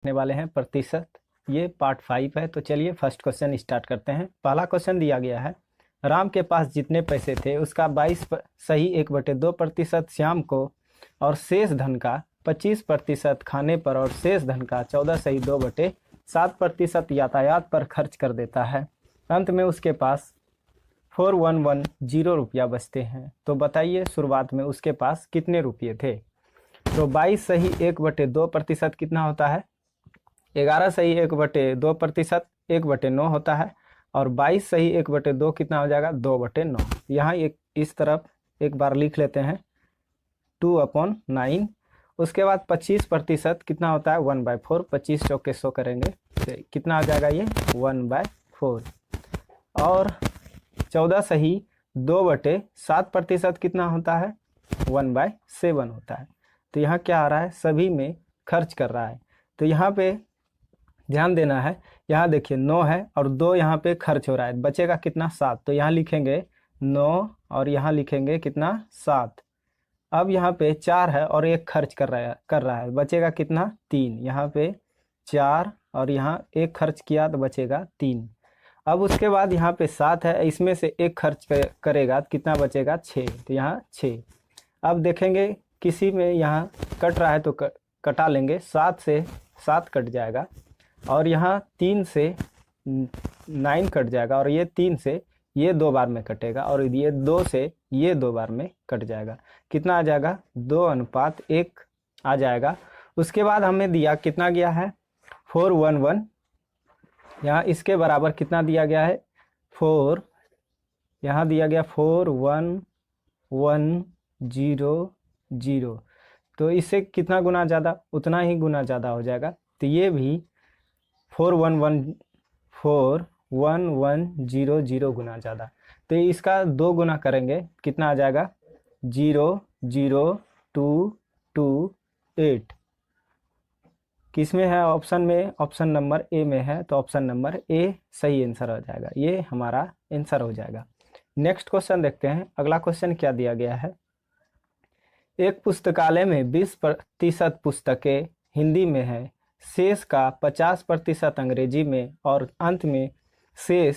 देखने वाले हैं प्रतिशत। ये पार्ट 5 है। तो चलिए फर्स्ट क्वेश्चन स्टार्ट करते हैं। पहला क्वेश्चन दिया गया है, राम के पास जितने पैसे थे उसका 22 सही 1/2% श्याम को और शेष धन का 25% खाने पर और शेष धन का 14 सही 2/7% यातायात पर खर्च कर देता है। अंत में उसके पास 4110 रुपया बचते हैं। तो बताइए शुरुआत में उसके पास कितने रुपये थे। तो 22 सही 1/2% कितना होता है, 11 सही 1/2% 1/9 होता है। और 22 सही 1/2 कितना हो जाएगा, 2/9। यहाँ एक इस तरफ एक बार लिख लेते हैं 2/9। उसके बाद 25% कितना होता है, 1/4। 25 चौके 100 करेंगे तो कितना आ जाएगा, ये 1/4। और 14 सही 2/7% कितना होता है, 1/7 होता है। तो यहाँ क्या आ रहा है, सभी में खर्च कर रहा है। तो यहाँ पे ध्यान देना है, यहाँ देखिए 9 है और 2 यहाँ पे खर्च हो रहा है, बचेगा कितना, 7। तो यहाँ लिखेंगे 9 और यहाँ लिखेंगे कितना, 7। अब यहाँ पे 4 है और 1 खर्च कर रहा है, बचेगा कितना, 3। यहाँ पे 4 और यहाँ 1 खर्च किया तो बचेगा 3। अब उसके बाद यहाँ पे 7 है, इसमें से 1 खर्च करेगा तो कितना बचेगा, 6। तो यहाँ 6। अब देखेंगे किसी में यहाँ कट रहा है तो कटा लेंगे, 7 से 7 कट जाएगा और यहाँ 3 से 9 कट जाएगा और ये 3 से ये 2 बार में कटेगा और ये 2 से ये 2 बार में कट जाएगा। कितना आ जाएगा, 2:1 आ जाएगा। उसके बाद हमें दिया कितना गया है, 411। यहाँ इसके बराबर कितना दिया गया है, 4, यहाँ दिया गया 41100। तो इससे कितना गुना ज़्यादा, उतना ही गुना ज़्यादा हो जाएगा। तो ये भी 41100 गुना ज़्यादा। तो इसका 2 गुना करेंगे कितना आ जाएगा, 00228। किस में है, ऑप्शन में, ऑप्शन नंबर ए में है। तो ऑप्शन नंबर ए सही आंसर हो जाएगा, ये हमारा आंसर हो जाएगा। नेक्स्ट क्वेश्चन देखते हैं। अगला क्वेश्चन क्या दिया गया है, एक पुस्तकालय में 20% पुस्तकें हिंदी में है, शेष का 50% अंग्रेजी में और अंत में शेष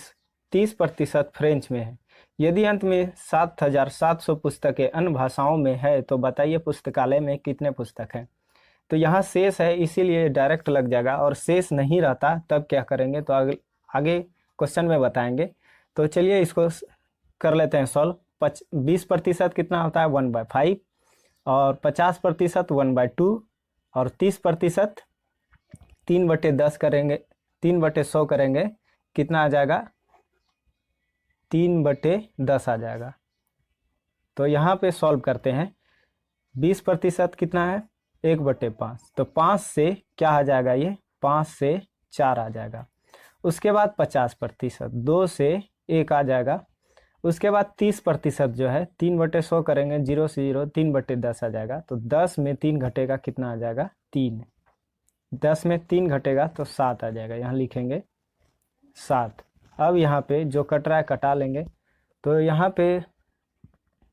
30% फ्रेंच में है। यदि अंत में 7700 पुस्तकें अन्य भाषाओं में है तो बताइए पुस्तकालय में कितने पुस्तक हैं। तो यहाँ शेष है इसीलिए डायरेक्ट लग जाएगा, और शेष नहीं रहता तब क्या करेंगे तो आगे क्वेश्चन में बताएंगे। तो चलिए इसको कर लेते हैं सॉल्व। 20% कितना होता है, 1/5 और 50% 1/2 और 30% 3/10 करेंगे, 3/100 करेंगे, कितना आ जाएगा, 3/10 आ जाएगा। तो यहाँ पे सॉल्व करते हैं। 20% कितना है, 1/5। तो 5 से क्या आ जाएगा, ये 5 से 4 आ जाएगा। उसके बाद 50%, 2 से 1 आ जाएगा। उसके बाद 30% जो है 3/100 करेंगे, 0 से 0, 3/10 आ जाएगा। तो 10 में 3 घटेगा, कितना आ जाएगा, 3। 10 में 3 घटेगा तो 7 आ जाएगा, यहाँ लिखेंगे 7। अब यहाँ पे जो कट रहा है कटा लेंगे। तो यहाँ पे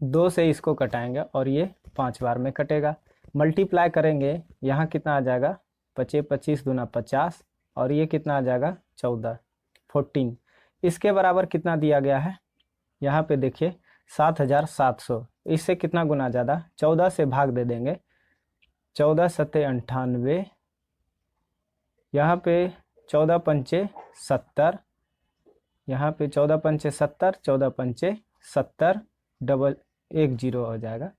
2 से इसको कटाएंगे और ये 5 बार में कटेगा। मल्टीप्लाई करेंगे, यहाँ कितना आ जाएगा, 25 दूना 50 और ये कितना आ जाएगा, 14। इसके बराबर कितना दिया गया है, यहाँ पे देखिए 7700। इससे कितना गुना ज़्यादा, 14 से भाग दे देंगे, 14 सत्ते 98, यहाँ पे 14 पंचे 70, यहाँ पे 14 पंचे 70, 14 पंचे 70, डबल 10 हो जाएगा।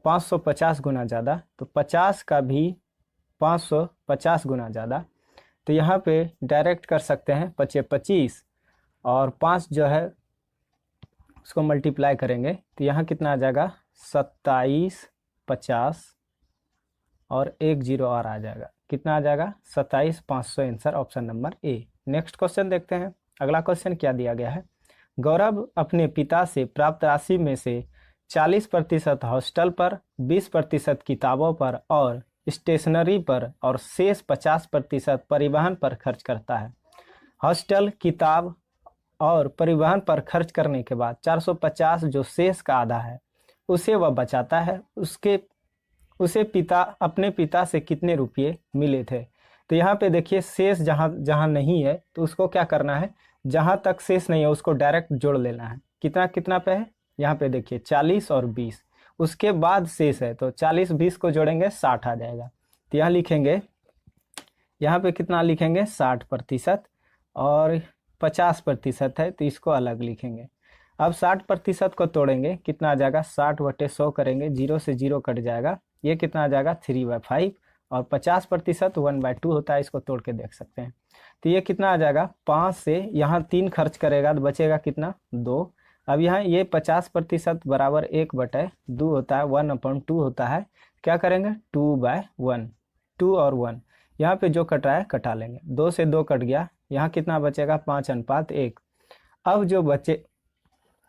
550 गुना ज़्यादा, तो 50 का भी 550 गुना ज़्यादा। तो यहाँ पे डायरेक्ट कर सकते हैं, 25 और 5 जो है उसको मल्टीप्लाई करेंगे तो यहाँ कितना आ जाएगा, 2750 और 10 और आ जाएगा, कितना आ जाएगा, 27500 answer option number A. Next question देखते हैं। अगला क्वेश्चन क्या दिया गया है, गौरव अपने पिता से प्राप्त राशि में से 40% हॉस्टल पर, 20% किताबों पर और स्टेशनरी पर और शेष 50% परिवहन पर खर्च करता है। हॉस्टल, किताब और परिवहन पर खर्च करने के बाद 450 जो शेष का आधा है उसे वह बचाता है। उसे अपने पिता से कितने रुपये मिले थे। तो यहाँ पे देखिए शेष जहाँ जहाँ नहीं है तो उसको क्या करना है, जहाँ तक शेष नहीं है उसको डायरेक्ट जोड़ लेना है। कितना कितना पे है, यहाँ पे देखिए 40 और 20, उसके बाद शेष है तो 40 20 को जोड़ेंगे 60 आ जाएगा। तो यहाँ लिखेंगे, यहाँ पे कितना लिखेंगे 60%, और 50% है तो इसको अलग लिखेंगे। अब 60% को तोड़ेंगे, कितना आ जाएगा 60/100 करेंगे, 0 से 0 कट जाएगा, ये कितना आ जाएगा 3/5, और 50% 1/2 होता है, इसको तोड़ के देख सकते हैं। तो ये कितना आ जाएगा 5 से यहाँ 3 खर्च करेगा तो बचेगा कितना 2। अब यहाँ ये 50% बराबर 1/2 होता है, 1/2 होता है, क्या करेंगे 2/1, 2 और 1 यहाँ पे जो कट रहा है कटा लेंगे, 2 से 2 कट गया, यहाँ कितना बचेगा 5:1। अब जो बचे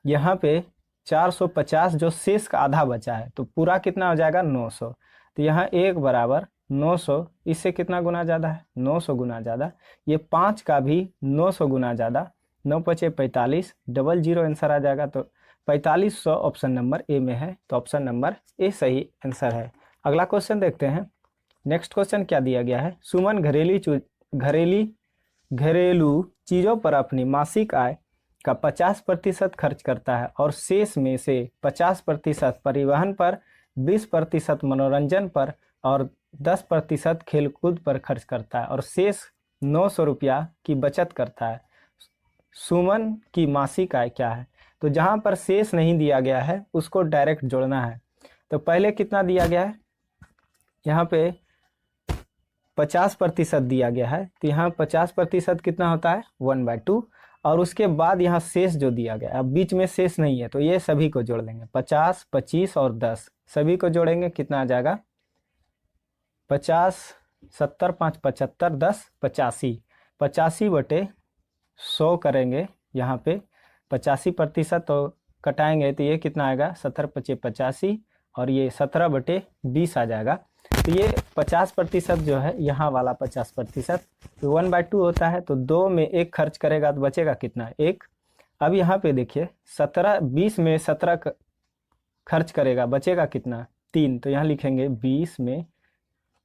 यहाँ पे 450, जो शेष का आधा बचा है तो पूरा कितना हो जाएगा 900। तो यहाँ 1 बराबर 900, इससे कितना गुना ज़्यादा है 900 गुना ज़्यादा, ये 5 का भी 900 गुना ज़्यादा, 9 पचे 45, 00 आंसर आ जाएगा। तो 4500 ऑप्शन नंबर ए में है, तो ऑप्शन नंबर ए सही आंसर है। अगला क्वेश्चन देखते हैं। नेक्स्ट क्वेश्चन क्या दिया गया है, सुमन घरेलू चीज़ों पर अपनी मासिक आय का 50% खर्च करता है और शेष में से 50% परिवहन पर, 20% मनोरंजन पर और 10% खेलकूद पर खर्च करता है और शेष 900 रुपया की बचत करता है। सुमन की मासिक आय क्या है? तो जहाँ पर शेष नहीं दिया गया है उसको डायरेक्ट जोड़ना है। तो पहले कितना दिया गया है, यहाँ पे 50% दिया गया है, तो यहाँ 50% कितना होता है 1/2, और उसके बाद यहाँ शेष जो दिया गया है, अब बीच में शेष नहीं है तो ये सभी को जोड़ लेंगे, 50, 25 और 10 सभी को जोड़ेंगे, कितना आ जाएगा 50, 70, 5, 75, 10, 85, 85/100 करेंगे, यहाँ पे 85% तो कटाएंगे तो ये कितना आएगा 70 पचे 85, और ये 17/20 आ जाएगा। तो ये 50% जो है यहाँ वाला 50%, तो 1/2 होता है, तो 2 में 1 खर्च करेगा तो बचेगा कितना 1। अब यहाँ पे देखिए 20 में 17 खर्च करेगा, बचेगा कितना 3, तो यहाँ लिखेंगे 20 में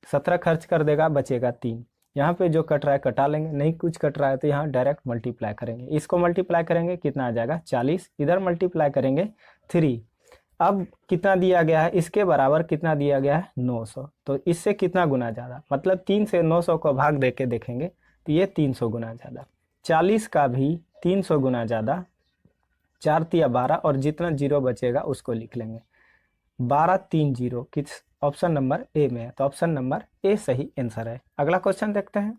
17 खर्च कर देगा, बचेगा 3। यहाँ पे जो कट रहा है कटा लेंगे, नहीं कुछ कट रहा है तो यहाँ डायरेक्ट मल्टीप्लाई करेंगे, इसको मल्टीप्लाई करेंगे कितना आ जाएगा 40, इधर मल्टीप्लाई करेंगे 3। अब कितना दिया गया है, इसके बराबर कितना दिया गया है 900, तो इससे कितना गुना ज़्यादा, मतलब 3 से 900 को भाग दे के देखेंगे तो ये 300 गुना ज़्यादा, 40 का भी 300 गुना ज़्यादा, 4 तिया 12, और जितना जीरो बचेगा उसको लिख लेंगे 12 3 0, किस ऑप्शन नंबर ए में है, तो ऑप्शन नंबर ए सही आंसर है। अगला क्वेश्चन देखते हैं।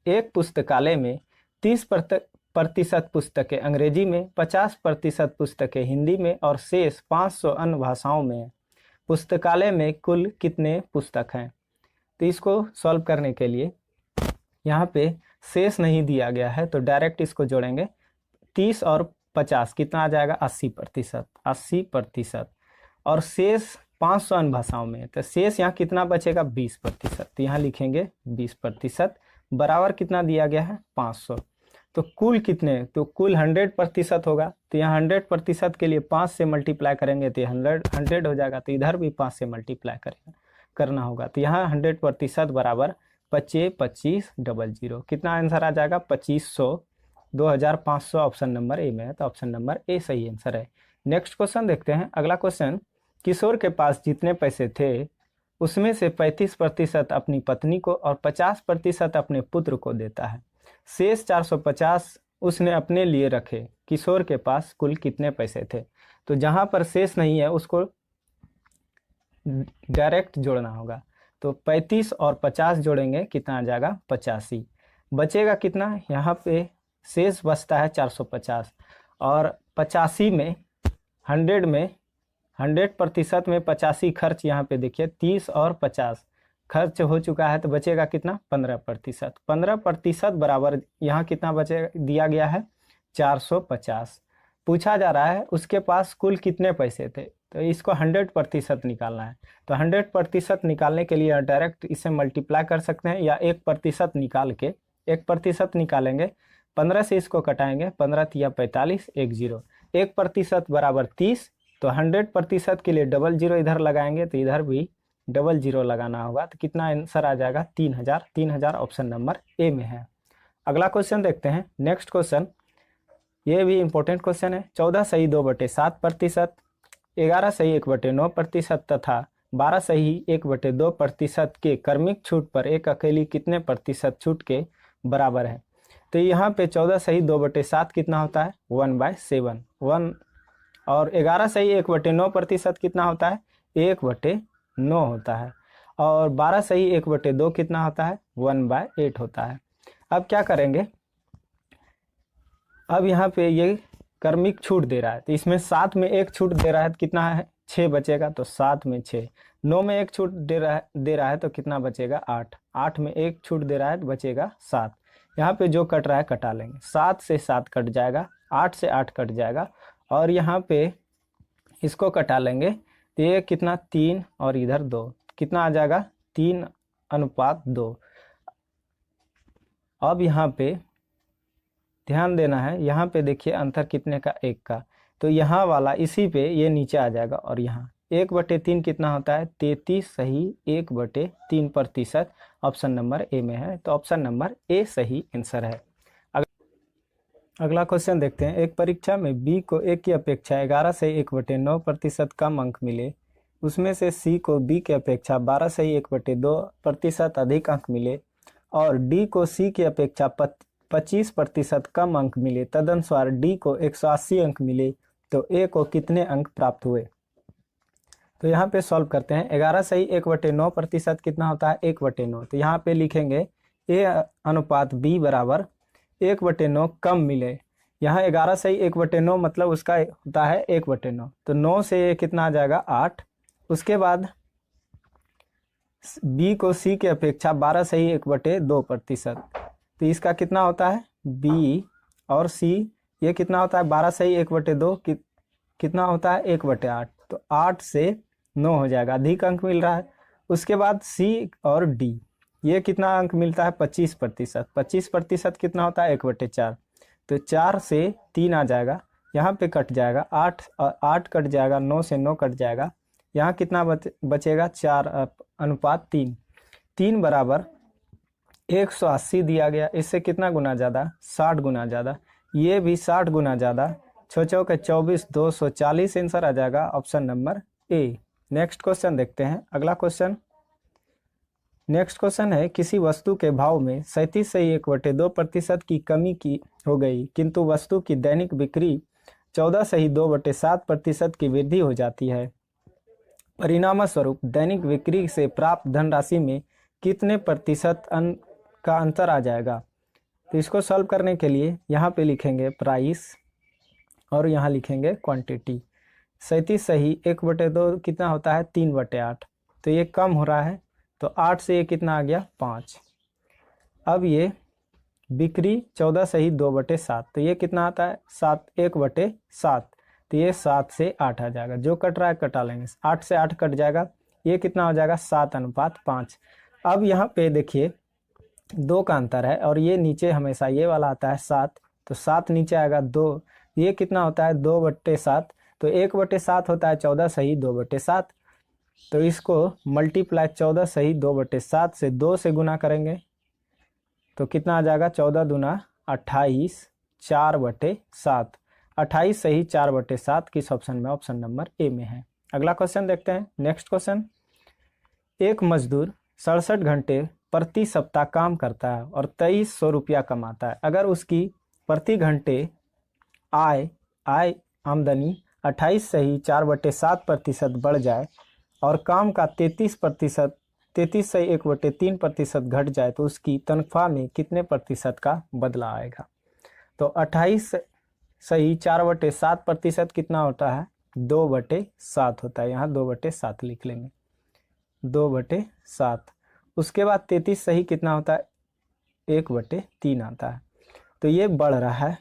एक पुस्तकालय में 30% पुस्तकें अंग्रेजी में, 50% पुस्तकें हिंदी में और शेष 500 अन्य भाषाओं में है। पुस्तकालय में कुल कितने पुस्तक हैं? तो इसको सॉल्व करने के लिए यहाँ पे शेष नहीं दिया गया है तो डायरेक्ट इसको जोड़ेंगे, 30 और 50 कितना आ जाएगा 80%, और शेष 500 अन्य भाषाओं में, तो शेष यहाँ कितना बचेगा 20%, तो यहाँ लिखेंगे 20% बराबर कितना दिया गया है 500। तो कुल कितने, तो कुल 100% होगा, तो यहाँ 100% के लिए 5 से मल्टीप्लाई करेंगे तो 100 हो जाएगा, तो इधर भी 5 से मल्टीप्लाई करना होगा, तो यहाँ 100% बराबर 25 25 00, कितना आंसर आ जाएगा 2500, 2500 ऑप्शन नंबर ए में है, तो ऑप्शन नंबर ए सही आंसर है। नेक्स्ट क्वेश्चन देखते हैं। अगला क्वेश्चन, किशोर के पास जितने पैसे थे उसमें से 35% अपनी पत्नी को और 50% अपने पुत्र को देता है, शेष 450 उसने अपने लिए रखे। किशोर के पास कुल कितने पैसे थे? तो जहां पर शेष नहीं है उसको डायरेक्ट जोड़ना होगा, तो 35 और 50 जोड़ेंगे, कितना आ जाएगा 85, बचेगा कितना, यहाँ पे शेष बचता है 450, और 85 में 100% में 85 खर्च, यहाँ पे देखिए 30 और 50 खर्च हो चुका है, तो बचेगा कितना 15%, 15% बराबर यहाँ कितना बचेगा दिया गया है 450। पूछा जा रहा है उसके पास कुल कितने पैसे थे, तो इसको 100% निकालना है, तो 100% निकालने के लिए डायरेक्ट इसे मल्टीप्लाई कर सकते हैं, या 1% निकाल के 1% निकालेंगे, 15 से इसको कटाएंगे, 15 तिया 45 10, 1% बराबर 30, तो 100% के लिए 00 इधर लगाएंगे तो इधर भी डबल जीरो लगाना होगा, तो कितना आंसर आ जाएगा 3000। 3000 ऑप्शन नंबर ए में है। अगला क्वेश्चन देखते हैं। नेक्स्ट क्वेश्चन, ये भी इंपॉर्टेंट क्वेश्चन है। 14 सही 2/7%, 11 सही 1/9% तथा 12 सही 1/2% के क्रमिक छूट पर एक अकेली कितने प्रतिशत छूट के बराबर है। तो यहाँ पे 14 सही 2/7 कितना होता है 1/7 1, और 11 सही 1/9% कितना होता है 1/9 होता है, और 12 सही 1/2 कितना होता है 1/8 होता है। अब क्या करेंगे, अब यहाँ पे ये क्रमिक छूट दे रहा है, तो इसमें 7 में एक छूट दे रहा है तो कितना है 6 बचेगा, तो 7 में 6। 9 में एक छूट दे रहा है तो कितना बचेगा 8। 8 में एक छूट दे रहा है तो बचेगा 7। यहाँ पे जो कट रहा है कटा लेंगे, 7 से 7 कट जाएगा, 8 से 8 कट जाएगा, और यहाँ पे इसको कटा लेंगे तो ये कितना 3 और इधर 2, कितना आ जाएगा 3:2। अब यहाँ पे ध्यान देना है, यहाँ पे देखिए अंतर कितने का 1 का, तो यहाँ वाला इसी पे ये नीचे आ जाएगा, और यहाँ 1/3 कितना होता है 33 सही 1/3% ऑप्शन नंबर ए में है, तो ऑप्शन नंबर ए सही आंसर है। अगला क्वेश्चन देखते हैं। एक परीक्षा में बी को ए की अपेक्षा 11 से 1/9% कम अंक मिले, उसमें से सी को बी की अपेक्षा 12 से 1/2% अधिक अंक मिले, और डी को सी की अपेक्षा 25% कम अंक मिले, तदनुसार डी को 180 अंक मिले, तो ए को कितने अंक प्राप्त हुए। तो यहाँ पे सॉल्व करते हैं। 11 सही 1/9% कितना होता है 1/9, तो यहाँ पे लिखेंगे ए अनुपात बी बराबर 1/9 कम मिले। यहाँ 11 सही 1/9 मतलब उसका होता है 1/9, तो 9 से ये कितना आ जाएगा 8। उसके बाद बी को सी की अपेक्षा 12 सही 1/2%, तो इसका कितना होता है बी और सी, ये कितना होता है 12 सही 1/2 कितना होता है 1/8, तो 8 से 9 हो जाएगा, अधिक अंक मिल रहा है। उसके बाद सी और डी, ये कितना अंक मिलता है 25%। 25% कितना होता है 1/4, तो 4 से 3 आ जाएगा, यहाँ पे कट जाएगा 8 और 8 कट जाएगा, 9 से 9 कट जाएगा, यहाँ कितना बचेगा 4:3। 3 बराबर 180 दिया गया, इससे कितना गुना ज़्यादा 60 गुना ज़्यादा, ये भी 60 गुना ज़्यादा, 6 के 24 240 आंसर आ जाएगा option number A. Next question देखते हैं। अगला क्वेश्चन, नेक्स्ट क्वेश्चन है किसी वस्तु के भाव में 37 से 1/2% की कमी की हो गई, किंतु वस्तु की दैनिक बिक्री 14 से 2/7% की वृद्धि हो जाती है। परिणामस्वरूप दैनिक बिक्री से प्राप्त धनराशि में कितने प्रतिशत का अंतर आ जाएगा। तो इसको सॉल्व करने के लिए यहाँ पे लिखेंगे प्राइस और यहाँ लिखेंगे क्वांटिटी। 37 सही 1/2 कितना होता है 3/8, तो ये कम हो रहा है, तो 8 से ये कितना आ गया 5। अब ये बिक्री 14 सही 2/7, तो ये कितना आता है 7 1/7, तो ये 7 से 8 आ जाएगा, जो कट रहा है कटा लेंगे, 8 से 8 कट जाएगा, ये कितना हो जाएगा 7:5। अब यहाँ पे देखिए 2 का अंतर है, और ये नीचे हमेशा ये वाला आता है 7, तो 7 नीचे आएगा 2, ये कितना होता है 2/7, तो 1/7 होता है 14 सही 2/7, तो इसको मल्टीप्लाई 14 सही 2/7 से 2 से गुना करेंगे, तो कितना आ जाएगा 14 दूना 28 4/7, 28 सही 4/7 किस ऑप्शन में, ऑप्शन नंबर ए में है। अगला क्वेश्चन देखते हैं। नेक्स्ट क्वेश्चन, एक मजदूर 67 घंटे प्रति सप्ताह काम करता है और 2300 रुपया कमाता है। अगर उसकी प्रति घंटे आमदनी 28 सही 4/7% बढ़ जाए और काम का 33 सही 1/3% घट जाए, तो उसकी तनख्वाह में कितने प्रतिशत का बदलाव आएगा। तो 28 सही 4/7% कितना होता है 2/7 होता है, यहाँ 2/7 लिख लेंगे 2/7। उसके बाद 33 सही कितना होता है 1/3 आता है, तो ये बढ़ रहा है,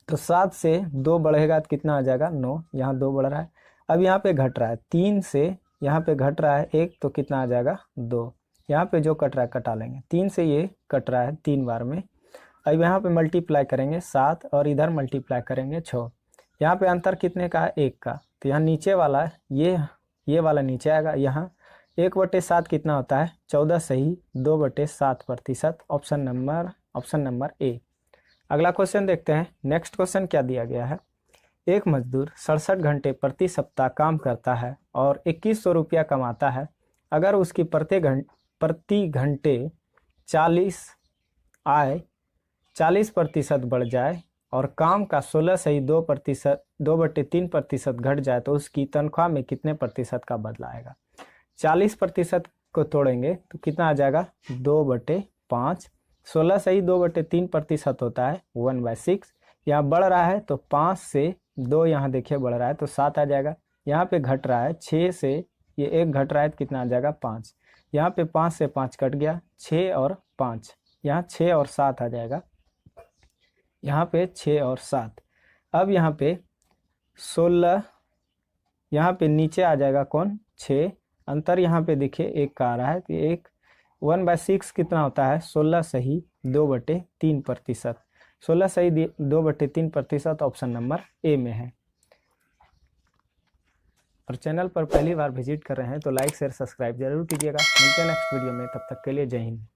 तो 7 से 2 बढ़ेगा तो कितना आ जाएगा 9, यहाँ 2 बढ़ रहा है। अब यहाँ पे घट रहा है 3 से, यहाँ पे घट रहा है 1, तो कितना आ जाएगा 2, यहाँ पे जो कट रहा है कटा लेंगे, 3 से ये कट रहा है 3 बार में। अब यहाँ पे मल्टीप्लाई करेंगे 7 और इधर मल्टीप्लाई करेंगे 6, यहाँ पे अंतर कितने का है 1 का, तो यहाँ नीचे वाला ये वाला नीचे आएगा, यहाँ 1/7 कितना होता है? 14 सही 2/7%। Option number A. अगला क्वेश्चन देखते हैं। नेक्स्ट क्वेश्चन क्या दिया गया है? एक मजदूर 67 घंटे प्रति सप्ताह काम करता है और 2100 रुपया कमाता है। अगर उसकी प्रति घंटे 40 आय 40% बढ़ जाए और काम का 16 सही 2/3% घट जाए तो उसकी तनख्वाह में कितने प्रतिशत का बदलाव आएगा? 40% को तोड़ेंगे तो कितना आ जाएगा? 2/5। 16 सही 2/3% होता है 1/6। यहाँ बढ़ रहा है तो 5 से 2 यहाँ देखिए बढ़ रहा है तो 7 आ जाएगा। यहाँ पे घट रहा है 6 से ये 1 घट रहा है तो कितना आ जाएगा? 5। यहाँ पे 5 से 5 कट गया, 6 और 5, यहाँ 6 और 7 आ जाएगा। यहाँ पे 6 और 7। अब यहाँ पे 16, यहाँ पे नीचे आ जाएगा कौन? 6। अंतर यहाँ पे देखिए 1 का आ रहा है तो 1/6 कितना होता है? 16 सही 2/3%। 16 सही 2/3% ऑप्शन नंबर ए में है। और चैनल पर पहली बार विजिट कर रहे हैं तो लाइक शेयर सब्सक्राइब जरूर कीजिएगा। मिलते हैं नेक्स्ट वीडियो में, तब तक के लिए जय हिंद।